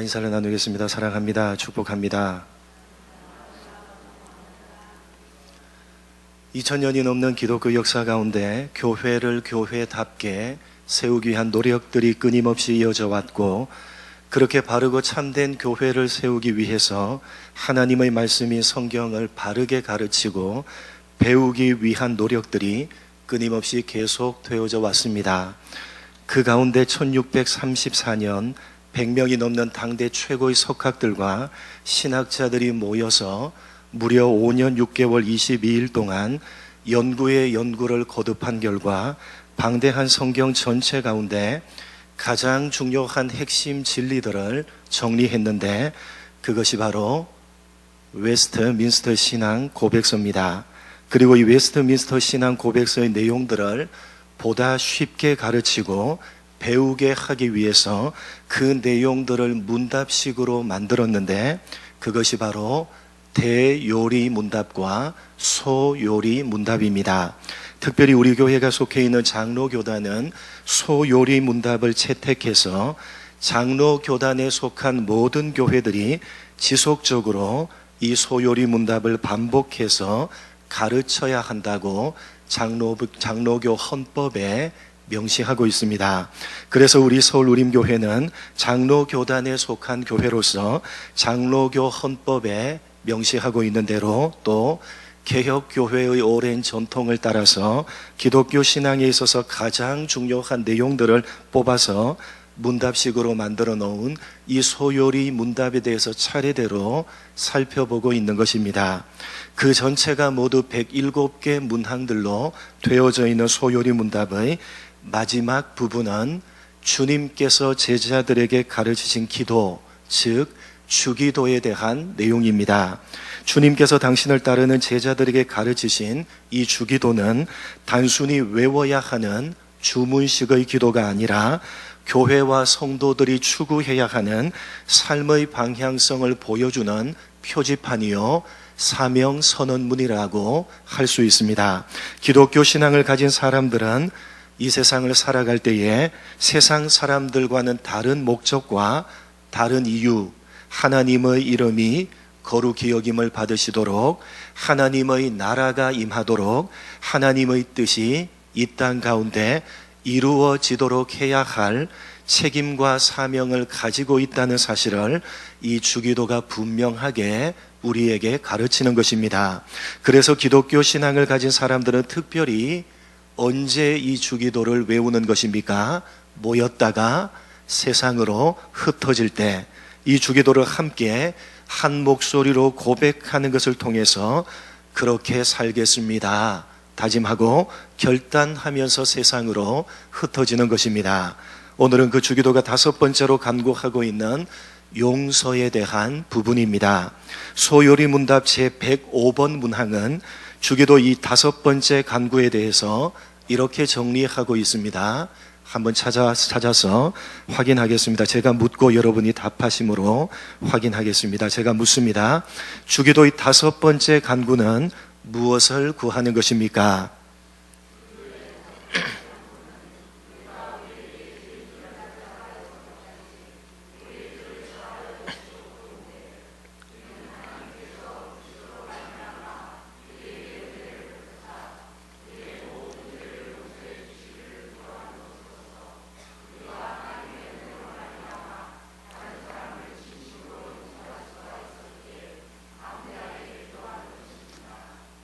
인사를 나누겠습니다. 사랑합니다. 축복합니다. 2000년이 넘는 기독교 역사 가운데 교회를 교회답게 세우기 위한 노력들이 끊임없이 이어져 왔고, 그렇게 바르고 참된 교회를 세우기 위해서 하나님의 말씀인 성경을 바르게 가르치고 배우기 위한 노력들이 끊임없이 계속되어져 왔습니다. 그 가운데 1634년 100명이 넘는 당대 최고의 석학들과 신학자들이 모여서 무려 5년 6개월 22일 동안 연구의 연구를 거듭한 결과 방대한 성경 전체 가운데 가장 중요한 핵심 진리들을 정리했는데, 그것이 바로 웨스트민스터 신앙 고백서입니다. 그리고 이 웨스트민스터 신앙 고백서의 내용들을 보다 쉽게 가르치고 배우게 하기 위해서 그 내용들을 문답식으로 만들었는데, 그것이 바로 대요리 문답과 소요리 문답입니다. 특별히 우리 교회가 속해 있는 장로교단은 소요리 문답을 채택해서 장로교단에 속한 모든 교회들이 지속적으로 이 소요리 문답을 반복해서 가르쳐야 한다고 장로교 헌법에 명시하고 있습니다. 그래서 우리 서울우림교회는 장로교단에 속한 교회로서 장로교 헌법에 명시하고 있는 대로, 또 개혁교회의 오랜 전통을 따라서 기독교 신앙에 있어서 가장 중요한 내용들을 뽑아서 문답식으로 만들어 놓은 이 소요리 문답에 대해서 차례대로 살펴보고 있는 것입니다. 그 전체가 모두 107개 문항들로 되어져 있는 소요리 문답의 마지막 부분은 주님께서 제자들에게 가르치신 기도, 즉 주기도에 대한 내용입니다. 주님께서 당신을 따르는 제자들에게 가르치신 이 주기도는 단순히 외워야 하는 주문식의 기도가 아니라 교회와 성도들이 추구해야 하는 삶의 방향성을 보여주는 표지판이요, 사명 선언문이라고 할 수 있습니다. 기독교 신앙을 가진 사람들은 이 세상을 살아갈 때에 세상 사람들과는 다른 목적과 다른 이유, 하나님의 이름이 거룩히 여김을 받으시도록, 하나님의 나라가 임하도록, 하나님의 뜻이 이 땅 가운데 이루어지도록 해야 할 책임과 사명을 가지고 있다는 사실을 이 주기도가 분명하게 우리에게 가르치는 것입니다. 그래서 기독교 신앙을 가진 사람들은 특별히 언제 이 주기도를 외우는 것입니까? 모였다가 세상으로 흩어질 때 이 주기도를 함께 한 목소리로 고백하는 것을 통해서 그렇게 살겠습니다 다짐하고 결단하면서 세상으로 흩어지는 것입니다. 오늘은 그 주기도가 5번째로 간구하고 있는 용서에 대한 부분입니다. 소요리 문답 제105번 문항은 주기도 이 5번째 간구에 대해서 이렇게 정리하고 있습니다. 한번 찾아서 확인하겠습니다. 제가 묻고 여러분이 답하심으로 확인하겠습니다. 제가 묻습니다. 주기도의 5번째 간구는 무엇을 구하는 것입니까?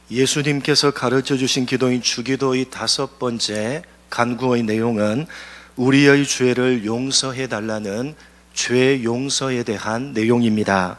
예수님께서 가르쳐 주신 기도인 주기도의 5번째 간구의 내용은 우리의 죄를 용서해 달라는 죄 용서에 대한 내용입니다.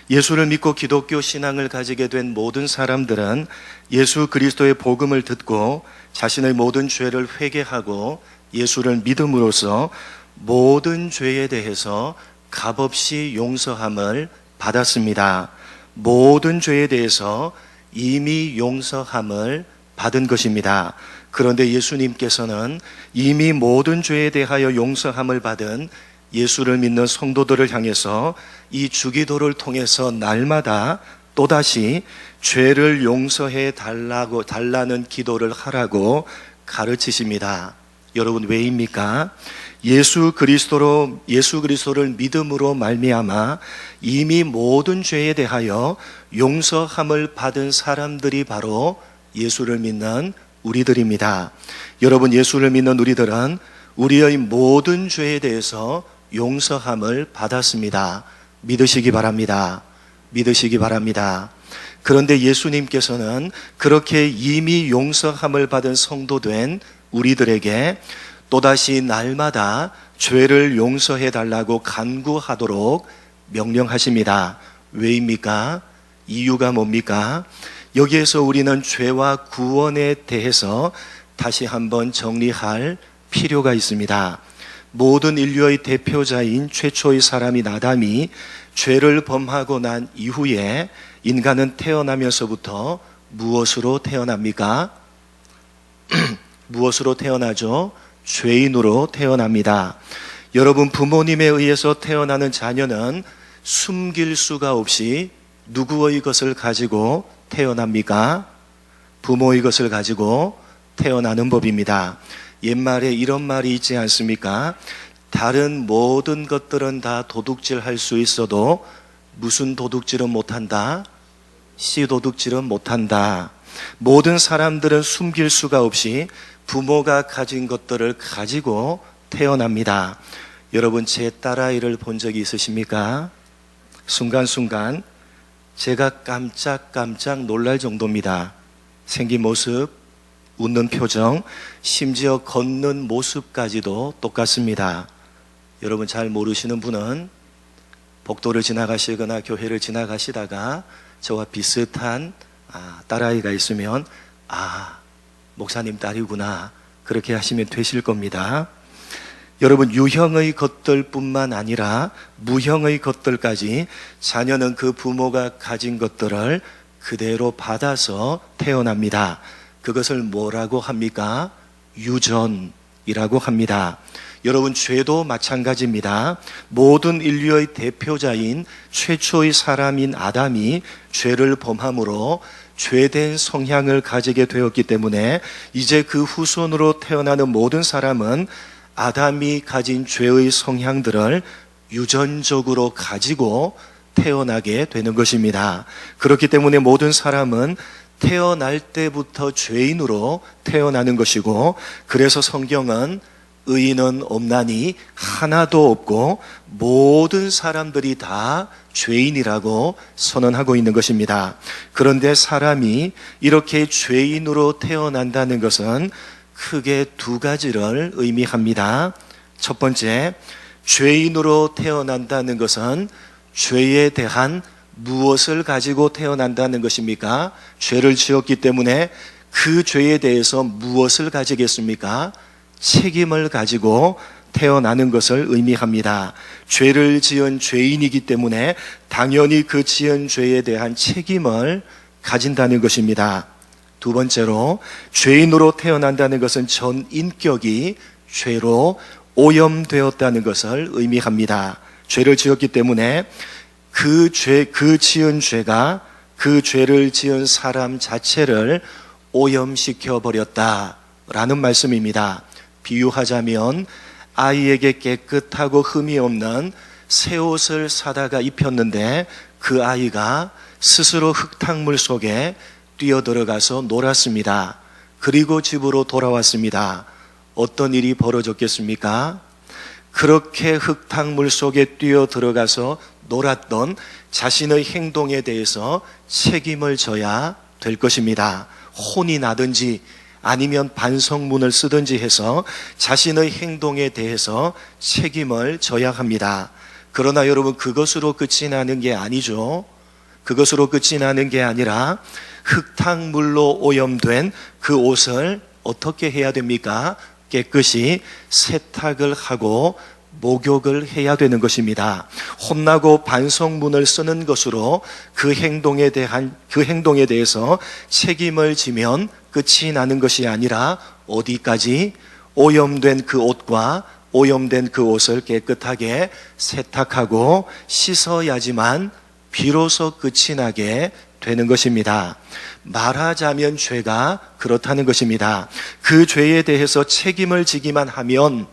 예수를 믿고 기독교 신앙을 가지게 된 모든 사람들은 예수 그리스도의 복음을 듣고 자신의 모든 죄를 회개하고 예수를 믿음으로써 모든 죄에 대해서 값없이 용서함을 받았습니다. 모든 죄에 대해서 이미 용서함을 받은 것입니다. 그런데 예수님께서는 이미 모든 죄에 대하여 용서함을 받은 예수를 믿는 성도들을 향해서 이 주기도를 통해서 날마다 또다시 죄를 용서해 달라는 기도를 하라고 가르치십니다. 여러분 왜입니까? 예수 그리스도를 믿음으로 말미암아 이미 모든 죄에 대하여 용서함을 받은 사람들이 바로 예수를 믿는 우리들입니다. 여러분, 예수를 믿는 우리들은 우리의 모든 죄에 대해서 용서함을 받았습니다. 믿으시기 바랍니다. 믿으시기 바랍니다. 그런데 예수님께서는 그렇게 이미 용서함을 받은 성도된 우리들에게 또다시 날마다 죄를 용서해 달라고 간구하도록 명령하십니다. 왜입니까? 이유가 뭡니까? 여기에서 우리는 죄와 구원에 대해서 다시 한번 정리할 필요가 있습니다. 모든 인류의 대표자인 최초의 사람인 아담이 죄를 범하고 난 이후에 인간은 태어나면서부터 무엇으로 태어납니까? 무엇으로 태어나죠? 죄인으로 태어납니다. 여러분, 부모님에 의해서 태어나는 자녀는 숨길 수가 없이 누구의 것을 가지고 태어납니까? 부모의 것을 가지고 태어나는 법입니다. 옛말에 이런 말이 있지 않습니까? 다른 모든 것들은 다 도둑질할 수 있어도 무슨 도둑질은 못한다? 씨 도둑질은 못한다. 모든 사람들은 숨길 수가 없이 부모가 가진 것들을 가지고 태어납니다. 여러분, 제 딸아이를 본 적이 있으십니까? 순간순간 제가 깜짝깜짝 놀랄 정도입니다. 생긴 모습, 웃는 표정, 심지어 걷는 모습까지도 똑같습니다. 여러분, 잘 모르시는 분은 복도를 지나가시거나 교회를 지나가시다가 저와 비슷한 딸아이가 있으면 목사님 딸이구나, 그렇게 하시면 되실 겁니다. 여러분, 유형의 것들뿐만 아니라 무형의 것들까지 자녀는 그 부모가 가진 것들을 그대로 받아서 태어납니다. 그것을 뭐라고 합니까? 유전이라고 합니다. 여러분, 죄도 마찬가지입니다. 모든 인류의 대표자인 최초의 사람인 아담이 죄를 범함으로 죄된 성향을 가지게 되었기 때문에 이제 그 후손으로 태어나는 모든 사람은 아담이 가진 죄의 성향들을 유전적으로 가지고 태어나게 되는 것입니다. 그렇기 때문에 모든 사람은 태어날 때부터 죄인으로 태어나는 것이고, 그래서 성경은 의인은 없나니 하나도 없고 모든 사람들이 다 죄인이라고 선언하고 있는 것입니다. 그런데 사람이 이렇게 죄인으로 태어난다는 것은 크게 두 가지를 의미합니다. 첫 번째, 죄인으로 태어난다는 것은 죄에 대한 무엇을 가지고 태어난다는 것입니까? 죄를 지었기 때문에 그 죄에 대해서 무엇을 가지겠습니까? 책임을 가지고 태어나는 것을 의미합니다. 죄를 지은 죄인이기 때문에 당연히 그 지은 죄에 대한 책임을 가진다는 것입니다. 두 번째로, 죄인으로 태어난다는 것은 전 인격이 죄로 오염되었다는 것을 의미합니다. 죄를 지었기 때문에 그 지은 죄가 그 죄를 지은 사람 자체를 오염시켜 버렸다라는 말씀입니다. 비유하자면 아이에게 깨끗하고 흠이 없는 새 옷을 사다가 입혔는데 그 아이가 스스로 흙탕물 속에 뛰어들어가서 놀았습니다. 그리고 집으로 돌아왔습니다. 어떤 일이 벌어졌겠습니까? 그렇게 흙탕물 속에 뛰어들어가서 놀았던 자신의 행동에 대해서 책임을 져야 될 것입니다. 혼이 나든지 아니면 반성문을 쓰든지 해서 자신의 행동에 대해서 책임을 져야 합니다. 그러나 여러분, 그것으로 끝이 나는 게 아니죠. 그것으로 끝이 나는 게 아니라 흙탕물로 오염된 그 옷을 어떻게 해야 됩니까? 깨끗이 세탁을 하고 목욕을 해야 되는 것입니다. 혼나고 반성문을 쓰는 것으로 그 행동에 대해서 책임을 지면 끝이 나는 것이 아니라 어디까지? 오염된 그 옷과 오염된 그 옷을 깨끗하게 세탁하고 씻어야지만 비로소 끝이 나게 되는 것입니다. 말하자면 죄가 그렇다는 것입니다. 그 죄에 대해서 책임을 지기만 하면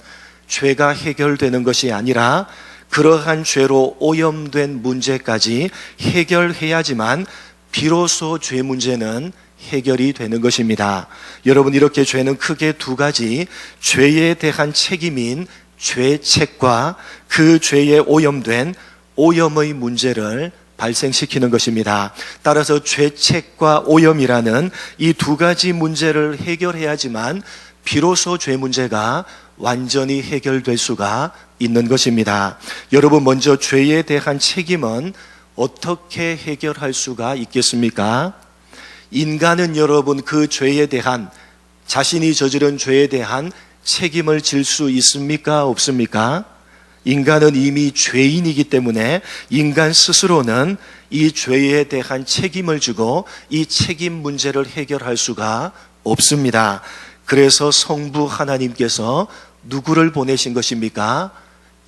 죄가 해결되는 것이 아니라 그러한 죄로 오염된 문제까지 해결해야지만 비로소 죄 문제는 해결이 되는 것입니다. 여러분, 이렇게 죄는 크게 두 가지, 죄에 대한 책임인 죄책과 그 죄에 오염된 오염의 문제를 발생시키는 것입니다. 따라서 죄책과 오염이라는 이 두 가지 문제를 해결해야지만 비로소 죄 문제가 완전히 해결될 수가 있는 것입니다. 여러분, 먼저 죄에 대한 책임은 어떻게 해결할 수가 있겠습니까? 인간은 여러분 그 죄에 대한, 자신이 저지른 죄에 대한 책임을 질 수 있습니까? 없습니까? 인간은 이미 죄인이기 때문에 인간 스스로는 이 죄에 대한 책임을 지고 이 책임 문제를 해결할 수가 없습니다. 그래서 성부 하나님께서 누구를 보내신 것입니까?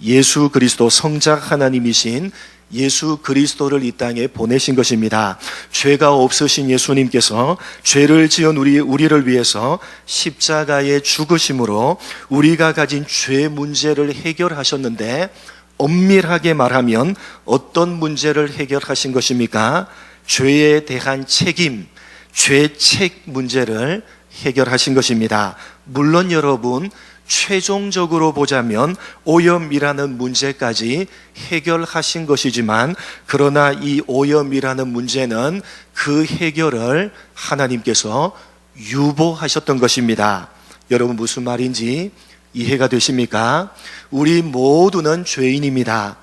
예수 그리스도, 성작 하나님이신 예수 그리스도를 이 땅에 보내신 것입니다. 죄가 없으신 예수님께서 죄를 지은 우리를 위해서 십자가에 죽으심으로 우리가 가진 죄 문제를 해결하셨는데, 엄밀하게 말하면 어떤 문제를 해결하신 것입니까? 죄에 대한 책임, 죄책 문제를 해결하신 것입니다. 물론 여러분, 최종적으로 보자면 오염이라는 문제까지 해결하신 것이지만, 그러나 이 오염이라는 문제는 그 해결을 하나님께서 유보하셨던 것입니다. 여러분, 무슨 말인지 이해가 되십니까? 우리 모두는 죄인입니다.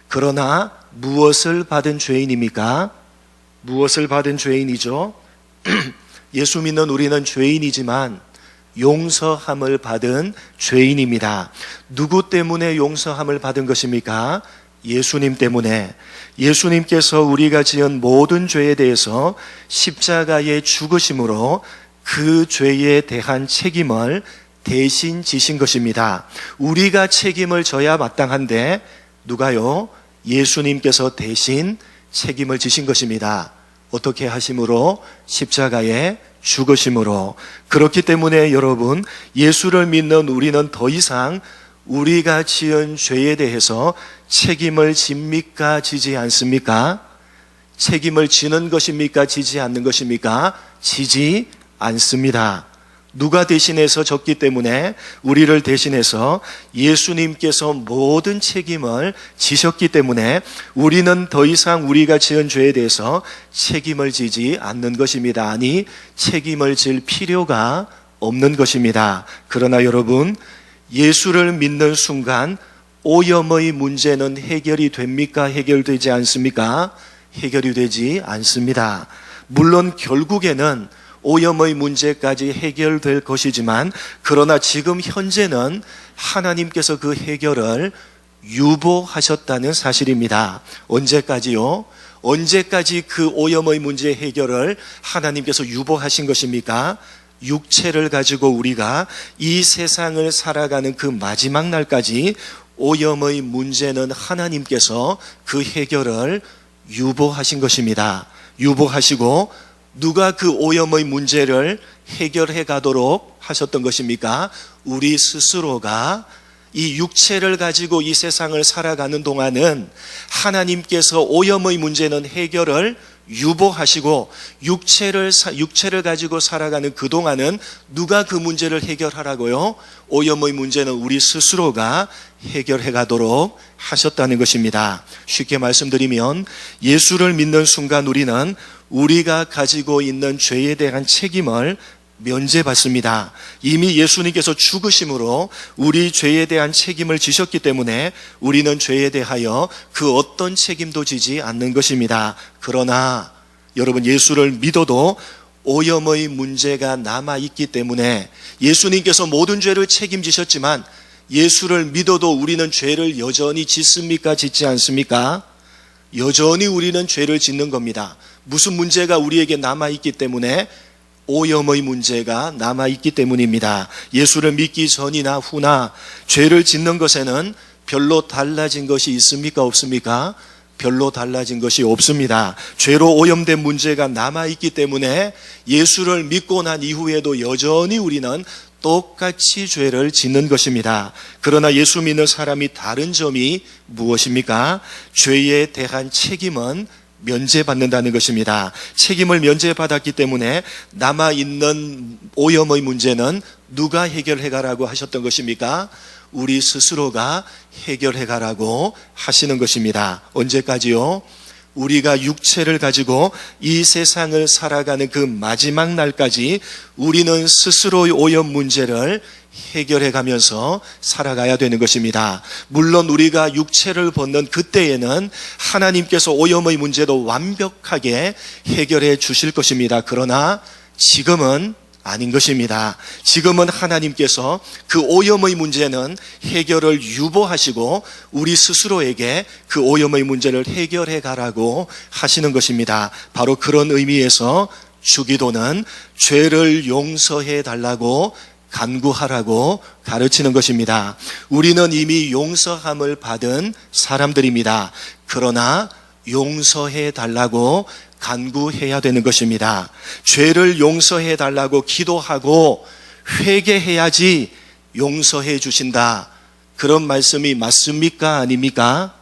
그러나 무엇을 받은 죄인입니까? 무엇을 받은 죄인이죠? 예수 믿는 우리는 죄인이지만 용서함을 받은 죄인입니다. 누구 때문에 용서함을 받은 것입니까? 예수님 때문에. 예수님께서 우리가 지은 모든 죄에 대해서 십자가에 죽으심으로 그 죄에 대한 책임을 대신 지신 것입니다. 우리가 책임을 져야 마땅한데 누가요? 예수님께서 대신 책임을 지신 것입니다. 어떻게 하심으로? 십자가에 죽으심으로. 그렇기 때문에 여러분, 예수를 믿는 우리는 더 이상 우리가 지은 죄에 대해서 책임을 집니까? 지지 않습니까? 책임을 지는 것입니까? 지지 않는 것입니까? 지지 않습니다. 누가 대신해서 졌기 때문에, 우리를 대신해서 예수님께서 모든 책임을 지셨기 때문에 우리는 더 이상 우리가 지은 죄에 대해서 책임을 지지 않는 것입니다. 아니, 책임을 질 필요가 없는 것입니다. 그러나 여러분, 예수를 믿는 순간 오염의 문제는 해결이 됩니까? 해결되지 않습니까? 해결이 되지 않습니다. 물론 결국에는 오염의 문제까지 해결될 것이지만, 그러나 지금 현재는 하나님께서 그 해결을 유보하셨다는 사실입니다. 언제까지요? 언제까지 그 오염의 문제 해결을 하나님께서 유보하신 것입니까? 육체를 가지고 우리가 이 세상을 살아가는 그 마지막 날까지 오염의 문제는 하나님께서 그 해결을 유보하신 것입니다. 유보하시고, 누가 그 오염의 문제를 해결해 가도록 하셨던 것입니까? 우리 스스로가 이 육체를 가지고 이 세상을 살아가는 동안은 하나님께서 오염의 문제는 해결을 유보하시고, 육체를 가지고 살아가는 그 동안은 누가 그 문제를 해결하라고요? 오염의 문제는 우리 스스로가 해결해 가도록 하셨다는 것입니다. 쉽게 말씀드리면, 예수를 믿는 순간 우리는 우리가 가지고 있는 죄에 대한 책임을 면제받습니다. 이미 예수님께서 죽으심으로 우리 죄에 대한 책임을 지셨기 때문에 우리는 죄에 대하여 그 어떤 책임도 지지 않는 것입니다. 그러나 여러분, 예수를 믿어도 오염의 문제가 남아있기 때문에, 예수님께서 모든 죄를 책임지셨지만 예수를 믿어도 우리는 죄를 여전히 짓습니까? 짓지 않습니까? 여전히 우리는 죄를 짓는 겁니다. 무슨 문제가 우리에게 남아있기 때문에? 오염의 문제가 남아있기 때문입니다. 예수를 믿기 전이나 후나 죄를 짓는 것에는 별로 달라진 것이 있습니까? 없습니까? 별로 달라진 것이 없습니다. 죄로 오염된 문제가 남아있기 때문에 예수를 믿고 난 이후에도 여전히 우리는 똑같이 죄를 짓는 것입니다. 그러나 예수 믿는 사람이 다른 점이 무엇입니까? 죄에 대한 책임은 면제받는다는 것입니다. 책임을 면제받았기 때문에 남아있는 오염의 문제는 누가 해결해 가라고 하셨던 것입니까? 우리 스스로가 해결해 가라고 하시는 것입니다. 언제까지요? 우리가 육체를 가지고 이 세상을 살아가는 그 마지막 날까지 우리는 스스로의 오염 문제를 해결해 가면서 살아가야 되는 것입니다. 물론 우리가 육체를 벗는 그때에는 하나님께서 오염의 문제도 완벽하게 해결해 주실 것입니다. 그러나 지금은 아닌 것입니다. 지금은 하나님께서 그 오염의 문제는 해결을 유보하시고 우리 스스로에게 그 오염의 문제를 해결해 가라고 하시는 것입니다. 바로 그런 의미에서 주기도는 죄를 용서해 달라고 간구하라고 가르치는 것입니다. 우리는 이미 용서함을 받은 사람들입니다. 그러나 용서해 달라고 간구해야 되는 것입니다. 죄를 용서해 달라고 기도하고 회개해야지 용서해 주신다. 그런 말씀이 맞습니까? 아닙니까?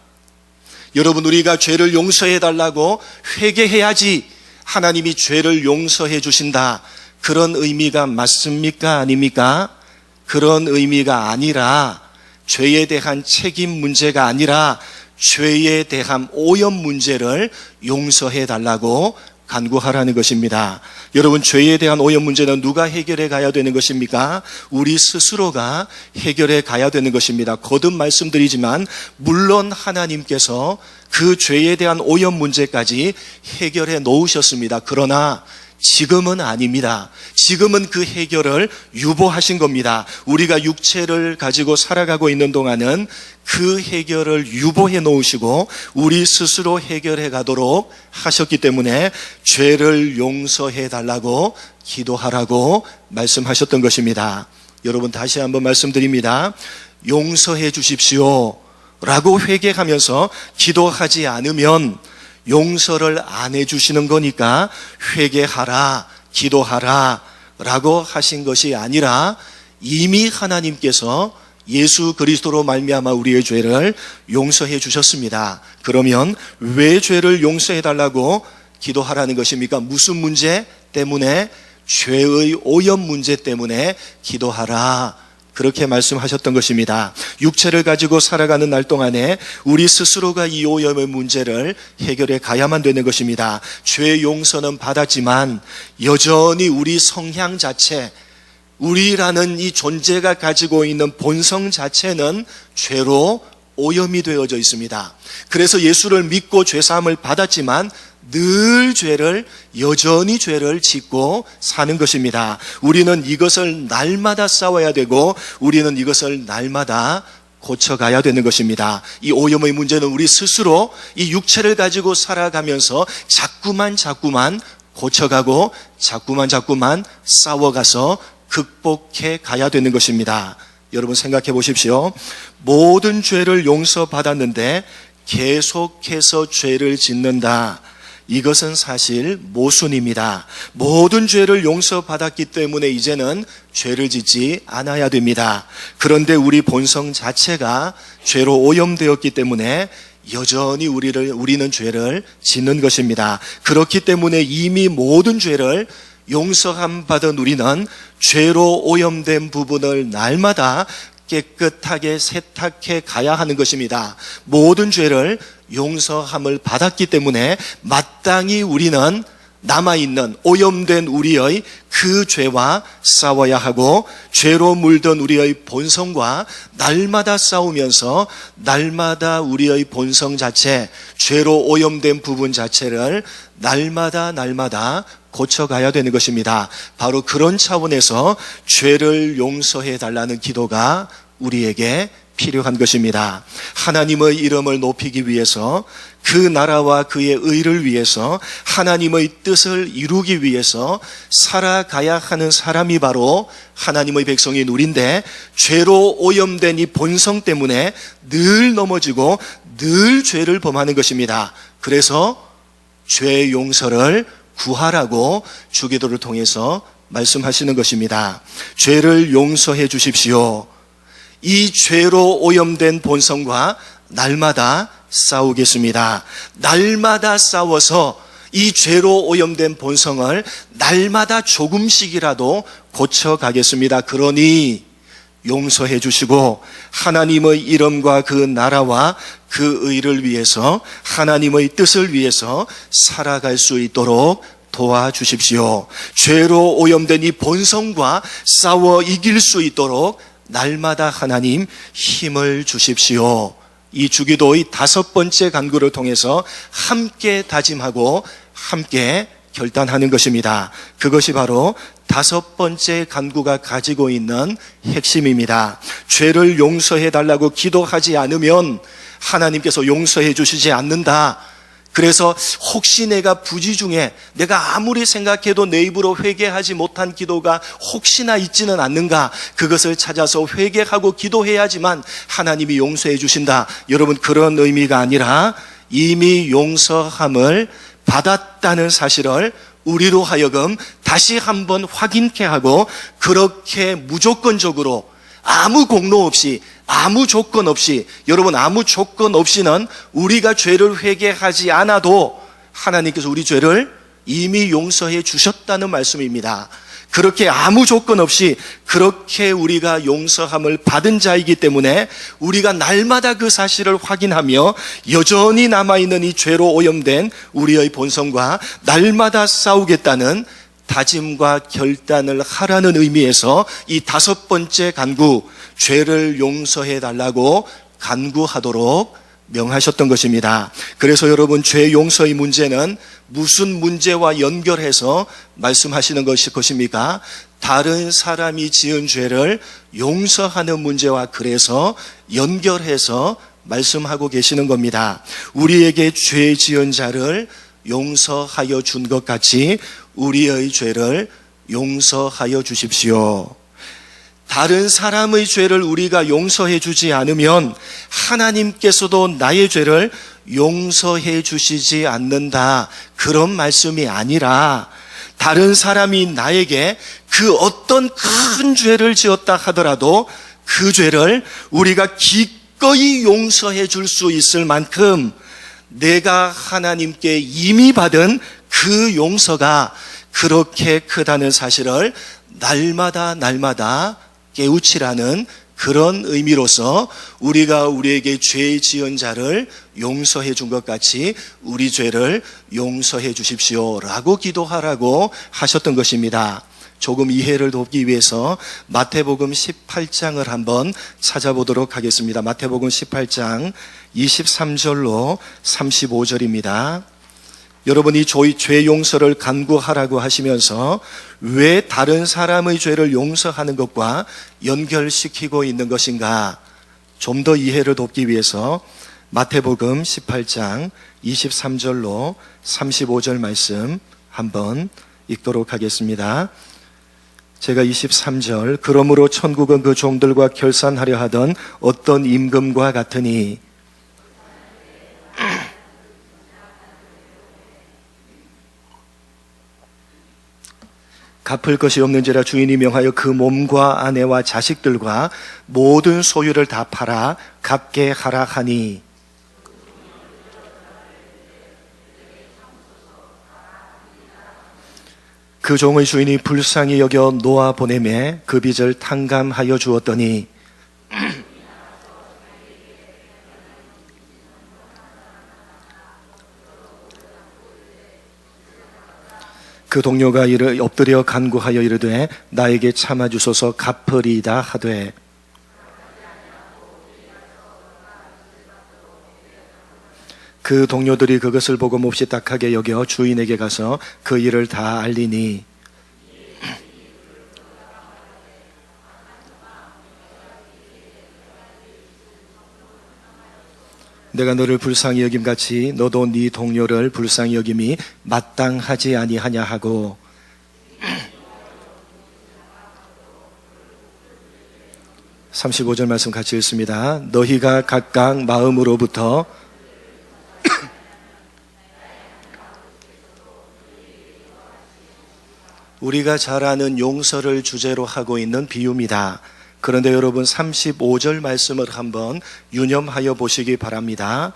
여러분, 우리가 죄를 용서해 달라고 회개해야지 하나님이 죄를 용서해 주신다. 그런 의미가 맞습니까? 아닙니까? 그런 의미가 아니라 죄에 대한 책임 문제가 아니라 죄에 대한 오염 문제를 용서해 달라고 간구하라는 것입니다. 여러분, 죄에 대한 오염 문제는 누가 해결해 가야 되는 것입니까? 우리 스스로가 해결해 가야 되는 것입니다. 거듭 말씀드리지만 물론 하나님께서 그 죄에 대한 오염 문제까지 해결해 놓으셨습니다. 그러나 지금은 아닙니다. 지금은 그 해결을 유보하신 겁니다. 우리가 육체를 가지고 살아가고 있는 동안은 그 해결을 유보해 놓으시고 우리 스스로 해결해 가도록 하셨기 때문에 죄를 용서해 달라고 기도하라고 말씀하셨던 것입니다. 여러분, 다시 한번 말씀드립니다. 용서해 주십시오 라고 회개하면서 기도하지 않으면 용서를 안 해주시는 거니까 회개하라, 기도하라 라고 하신 것이 아니라 이미 하나님께서 예수 그리스도로 말미암아 우리의 죄를 용서해 주셨습니다. 그러면 왜 죄를 용서해 달라고 기도하라는 것입니까? 무슨 문제 때문에? 죄의 오염 문제 때문에 기도하라. 그렇게 말씀하셨던 것입니다. 육체를 가지고 살아가는 날 동안에 우리 스스로가 이 오염의 문제를 해결해 가야만 되는 것입니다. 죄 용서는 받았지만 여전히 우리 성향 자체, 우리라는 이 존재가 가지고 있는 본성 자체는 죄로 오염이 되어져 있습니다. 그래서 예수를 믿고 죄사함을 받았지만 늘 여전히 죄를 짓고 사는 것입니다. 우리는 이것을 날마다 싸워야 되고 우리는 이것을 날마다 고쳐가야 되는 것입니다. 이 오염의 문제는 우리 스스로 이 육체를 가지고 살아가면서 자꾸만 고쳐가고 자꾸만 싸워가서 극복해 가야 되는 것입니다. 여러분, 생각해 보십시오. 모든 죄를 용서받았는데 계속해서 죄를 짓는다. 이것은 사실 모순입니다. 모든 죄를 용서받았기 때문에 이제는 죄를 짓지 않아야 됩니다. 그런데 우리 본성 자체가 죄로 오염되었기 때문에 여전히 우리는 죄를 짓는 것입니다. 그렇기 때문에 이미 모든 죄를 용서함 받은 우리는 죄로 오염된 부분을 날마다 깨끗하게 세탁해 가야 하는 것입니다. 모든 죄를 용서함을 받았기 때문에 마땅히 우리는 남아있는 오염된 우리의 그 죄와 싸워야 하고 죄로 물든 우리의 본성과 날마다 싸우면서 날마다 우리의 본성 자체, 죄로 오염된 부분 자체를 날마다 고쳐가야 되는 것입니다. 바로 그런 차원에서 죄를 용서해 달라는 기도가 우리에게 필요한 것입니다. 하나님의 이름을 높이기 위해서, 그 나라와 그의 의를 위해서, 하나님의 뜻을 이루기 위해서 살아가야 하는 사람이 바로 하나님의 백성인 우리인데, 죄로 오염된 이 본성 때문에 늘 넘어지고 늘 죄를 범하는 것입니다. 그래서 죄 용서를 구하라고 주기도를 통해서 말씀하시는 것입니다. 죄를 용서해 주십시오. 이 죄로 오염된 본성과 날마다 싸우겠습니다. 날마다 싸워서 이 죄로 오염된 본성을 날마다 조금씩이라도 고쳐가겠습니다. 그러니 용서해 주시고 하나님의 이름과 그 나라와 그 의를 위해서, 하나님의 뜻을 위해서 살아갈 수 있도록 도와주십시오. 죄로 오염된 이 본성과 싸워 이길 수 있도록 날마다 하나님 힘을 주십시오. 이 주기도의 5번째 간구를 통해서 함께 다짐하고 함께 결단하는 것입니다. 그것이 바로 5번째 간구가 가지고 있는 핵심입니다. 죄를 용서해 달라고 기도하지 않으면 하나님께서 용서해 주시지 않는다. 그래서 혹시 내가 부지 중에 내가 아무리 생각해도 내 입으로 회개하지 못한 기도가 혹시나 있지는 않는가, 그것을 찾아서 회개하고 기도해야지만 하나님이 용서해 주신다. 여러분, 그런 의미가 아니라 이미 용서함을 받았다는 사실을 우리로 하여금 다시 한번 확인케 하고, 그렇게 무조건적으로 아무 공로 없이, 아무 조건 없이, 여러분, 아무 조건 없이는 우리가 죄를 회개하지 않아도 하나님께서 우리 죄를 이미 용서해 주셨다는 말씀입니다. 그렇게 아무 조건 없이 그렇게 우리가 용서함을 받은 자이기 때문에 우리가 날마다 그 사실을 확인하며 여전히 남아있는 이 죄로 오염된 우리의 본성과 날마다 싸우겠다는 다짐과 결단을 하라는 의미에서 이 5번째 간구, 죄를 용서해 달라고 간구하도록 명하셨던 것입니다. 그래서 여러분, 죄 용서의 문제는 무슨 문제와 연결해서 말씀하시는 것입니까? 다른 사람이 지은 죄를 용서하는 문제와 그래서 연결해서 말씀하고 계시는 겁니다. 우리에게 죄 지은 자를 용서하여 준 것 같이 우리의 죄를 용서하여 주십시오. 다른 사람의 죄를 우리가 용서해 주지 않으면 하나님께서도 나의 죄를 용서해 주시지 않는다, 그런 말씀이 아니라, 다른 사람이 나에게 그 어떤 큰 죄를 지었다 하더라도 그 죄를 우리가 기꺼이 용서해 줄 수 있을 만큼 내가 하나님께 이미 받은 그 용서가 그렇게 크다는 사실을 날마다 깨우치라는 그런 의미로서 우리가 우리에게 죄 지은 자를 용서해 준 것 같이 우리 죄를 용서해 주십시오라고 기도하라고 하셨던 것입니다. 조금 이해를 돕기 위해서 마태복음 18장을 한번 찾아보도록 하겠습니다. 마태복음 18장 23절로 35절입니다. 여러분이 죄 용서를 간구하라고 하시면서 왜 다른 사람의 죄를 용서하는 것과 연결시키고 있는 것인가, 좀 더 이해를 돕기 위해서 마태복음 18장 23절로 35절 말씀 한번 읽도록 하겠습니다. 제가 23절, 그러므로 천국은 그 종들과 결산하려 하던 어떤 임금과 같으니 갚을 것이 없는지라 주인이 명하여 그 몸과 아내와 자식들과 모든 소유를 다 팔아 갚게 하라 하니, 그 종의 주인이 불쌍히 여겨 놓아 보내매 그 빚을 탕감하여 주었더니 그 동료가 엎드려 간구하여 이르되 나에게 참아주소서 갚으리이다 하되, 그 동료들이 그것을 보고 몹시 딱하게 여겨 주인에게 가서 그 일을 다 알리니, 내가 너를 불쌍히 여김같이 너도 네 동료를 불쌍히 여김이 마땅하지 아니하냐 하고, 35절 말씀 같이 읽습니다. 너희가 각각 마음으로부터 우리가 잘 아는 용서를 주제로 하고 있는 비유입니다. 그런데 여러분 35절 말씀을 한번 유념하여 보시기 바랍니다.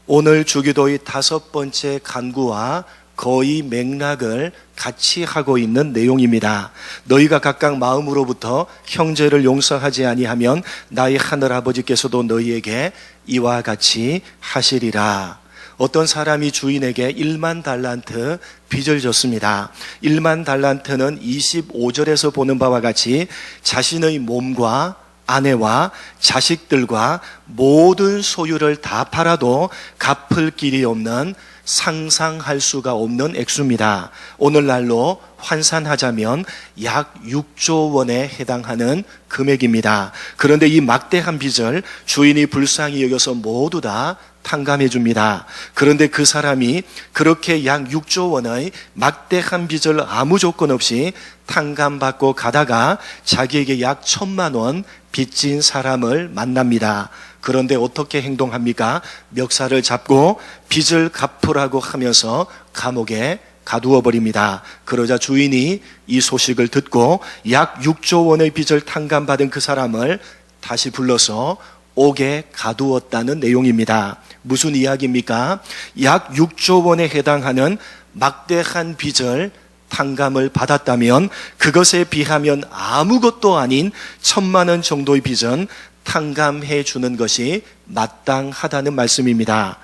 오늘 주기도의 5번째 간구와 거의 맥락을 같이 하고 있는 내용입니다. 너희가 각각 마음으로부터 형제를 용서하지 아니하면 나의 하늘아버지께서도 너희에게 이와 같이 하시리라. 어떤 사람이 주인에게 1만 달란트 빚을 졌습니다. 1만 달란트는 25절에서 보는 바와 같이 자신의 몸과 아내와 자식들과 모든 소유를 다 팔아도 갚을 길이 없는, 상상할 수가 없는 액수입니다. 오늘날로 환산하자면 약 6조 원에 해당하는 금액입니다. 그런데 이 막대한 빚을 주인이 불쌍히 여겨서 모두 다 탕감해 줍니다. 그런데 그 사람이 그렇게 약 6조 원의 막대한 빚을 아무 조건 없이 탕감받고 가다가 자기에게 약 1,000만 원 빚진 사람을 만납니다. 그런데 어떻게 행동합니까? 멱살을 잡고 빚을 갚으라고 하면서 감옥에 가두어 버립니다. 그러자 주인이 이 소식을 듣고 약 6조 원의 빚을 탕감받은 그 사람을 다시 불러서 옥에 가두었다는 내용입니다. 무슨 이야기입니까? 약 6조 원에 해당하는 막대한 빚을 탕감을 받았다면 그것에 비하면 아무것도 아닌 1,000만 원 정도의 빚은 탕감해 주는 것이 마땅하다는 말씀입니다.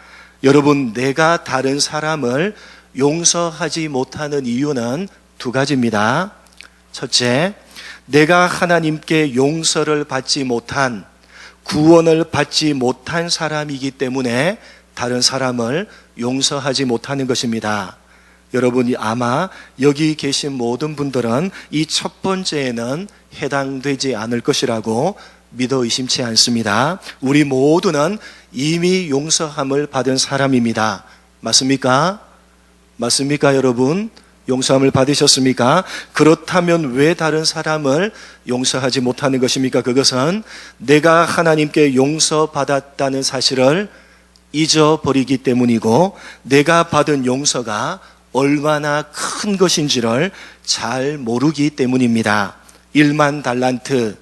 여러분, 내가 다른 사람을 용서하지 못하는 이유는 2가지입니다. 첫째, 내가 하나님께 용서를 받지 못한, 구원을 받지 못한 사람이기 때문에 다른 사람을 용서하지 못하는 것입니다. 여러분이 아마 여기 계신 모든 분들은 이 첫 번째에는 해당되지 않을 것이라고 믿어 의심치 않습니다. 우리 모두는 이미 용서함을 받은 사람입니다. 맞습니까? 맞습니까, 여러분? 용서함을 받으셨습니까? 그렇다면 왜 다른 사람을 용서하지 못하는 것입니까? 그것은 내가 하나님께 용서받았다는 사실을 잊어버리기 때문이고, 내가 받은 용서가 얼마나 큰 것인지를 잘 모르기 때문입니다. 1만 달란트.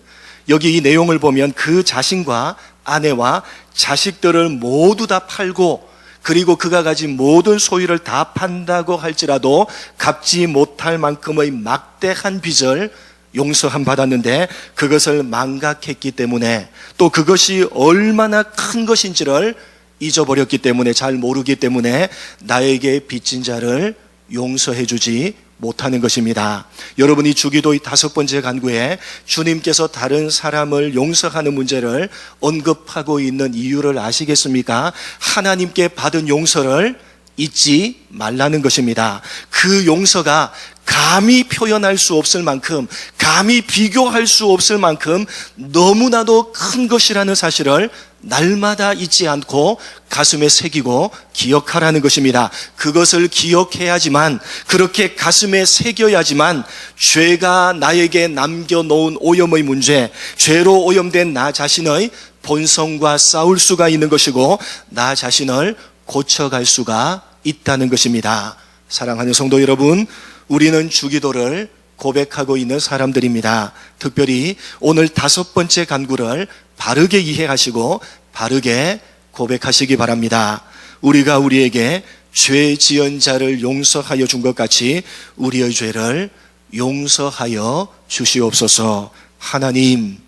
여기 이 내용을 보면 그 자신과 아내와 자식들을 모두 다 팔고, 그리고 그가 가진 모든 소유를 다 판다고 할지라도 갚지 못할 만큼의 막대한 빚을 용서함 받았는데 그것을 망각했기 때문에, 또 그것이 얼마나 큰 것인지를 잊어버렸기 때문에, 잘 모르기 때문에 나에게 빚진 자를 용서해 주지 못하는 것입니다. 여러분이 주기도의 5번째 간구에 주님께서 다른 사람을 용서하는 문제를 언급하고 있는 이유를 아시겠습니까? 하나님께 받은 용서를 잊지 말라는 것입니다. 그 용서가 감히 표현할 수 없을 만큼, 감히 비교할 수 없을 만큼 너무나도 큰 것이라는 사실을 날마다 잊지 않고 가슴에 새기고 기억하라는 것입니다. 그것을 기억해야지만, 그렇게 가슴에 새겨야지만 죄가 나에게 남겨놓은 오염의 문제, 죄로 오염된 나 자신의 본성과 싸울 수가 있는 것이고, 나 자신을 고쳐갈 수가 있다는 것입니다. 사랑하는 성도 여러분, 우리는 주기도를 고백하고 있는 사람들입니다. 특별히 오늘 5번째 간구를 바르게 이해하시고 바르게 고백하시기 바랍니다. 우리가 우리에게 죄 지은 자를 용서하여 준 것 같이 우리의 죄를 용서하여 주시옵소서. 하나님,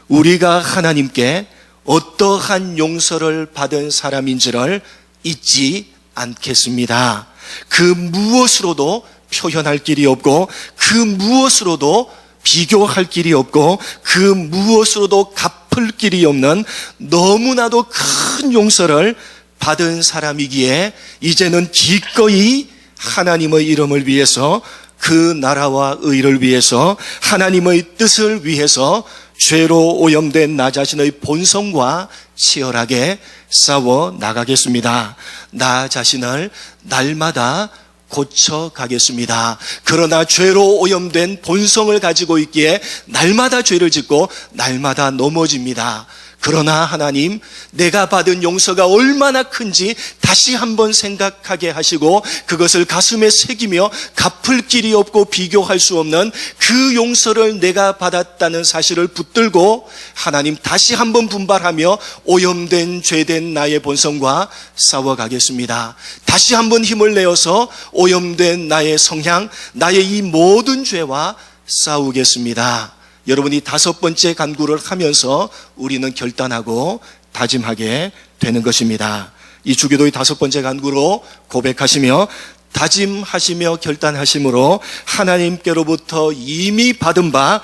우리가 하나님께 어떠한 용서를 받은 사람인지를 잊지 않겠습니다. 그 무엇으로도 표현할 길이 없고, 그 무엇으로도 비교할 길이 없고, 그 무엇으로도 갚을 길이 없는 너무나도 큰 용서를 받은 사람이기에 이제는 기꺼이 하나님의 이름을 위해서, 그 나라와 의를 위해서, 하나님의 뜻을 위해서 죄로 오염된 나 자신의 본성과 치열하게 싸워 나가겠습니다. 나 자신을 날마다 고쳐가겠습니다. 그러나 죄로 오염된 본성을 가지고 있기에 날마다 죄를 짓고 날마다 넘어집니다. 그러나 하나님, 내가 받은 용서가 얼마나 큰지 다시 한번 생각하게 하시고 그것을 가슴에 새기며 갚을 길이 없고 비교할 수 없는 그 용서를 내가 받았다는 사실을 붙들고 하나님 다시 한번 분발하며 오염된 죄된 나의 본성과 싸워가겠습니다. 다시 한번 힘을 내어서 오염된 나의 성향, 나의 이 모든 죄와 싸우겠습니다. 여러분이 5번째 간구를 하면서 우리는 결단하고 다짐하게 되는 것입니다. 이 주기도의 5번째 간구로 고백하시며 다짐하시며 결단하심으로 하나님께로부터 이미 받은 바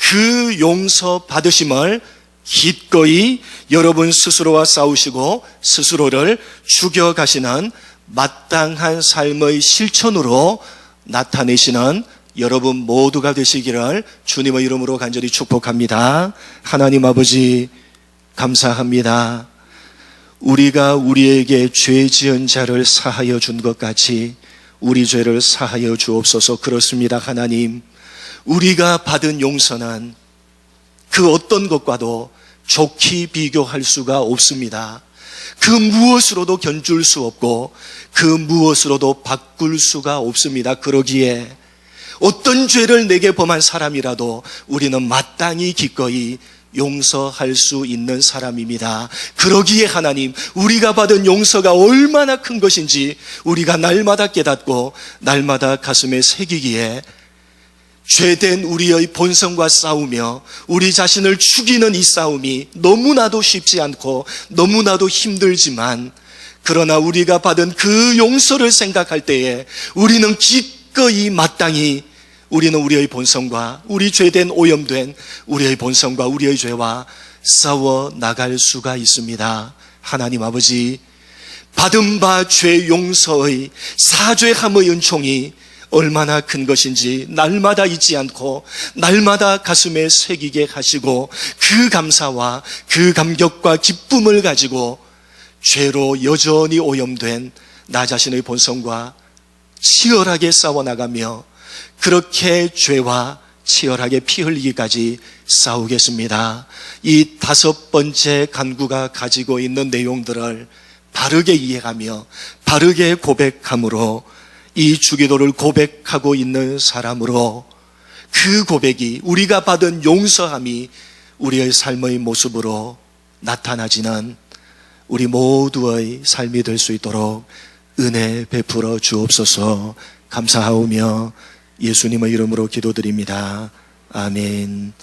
그 용서 받으심을 기꺼이 여러분 스스로와 싸우시고 스스로를 죽여가시는 마땅한 삶의 실천으로 나타내시는 여러분 모두가 되시기를 주님의 이름으로 간절히 축복합니다. 하나님 아버지, 감사합니다. 우리가 우리에게 죄 지은 자를 사하여 준 것 같이 우리 죄를 사하여 주옵소서. 그렇습니다. 하나님, 우리가 받은 용서는 그 어떤 것과도 좋게 비교할 수가 없습니다. 그 무엇으로도 견줄 수 없고 그 무엇으로도 바꿀 수가 없습니다. 그러기에 어떤 죄를 내게 범한 사람이라도 우리는 마땅히 기꺼이 용서할 수 있는 사람입니다. 그러기에 하나님, 우리가 받은 용서가 얼마나 큰 것인지 우리가 날마다 깨닫고 날마다 가슴에 새기기에 죄된 우리의 본성과 싸우며 우리 자신을 죽이는 이 싸움이 너무나도 쉽지 않고 너무나도 힘들지만, 그러나 우리가 받은 그 용서를 생각할 때에 우리는 기꺼이 마땅히 우리는 우리의 본성과 우리 죄된 오염된 우리의 본성과 우리의 죄와 싸워 나갈 수가 있습니다. 하나님 아버지, 받은 바 죄 용서의 사죄함의 은총이 얼마나 큰 것인지 날마다 잊지 않고 날마다 가슴에 새기게 하시고 그 감사와 그 감격과 기쁨을 가지고 죄로 여전히 오염된 나 자신의 본성과 치열하게 싸워나가며 그렇게 죄와 치열하게 피 흘리기까지 싸우겠습니다. 이 5번째 간구가 가지고 있는 내용들을 바르게 이해하며 바르게 고백함으로 이 주기도를 고백하고 있는 사람으로 그 고백이 우리가 받은 용서함이 우리의 삶의 모습으로 나타나지는 우리 모두의 삶이 될 수 있도록 은혜 베풀어 주옵소서. 감사하오며 예수님의 이름으로 기도드립니다. 아멘.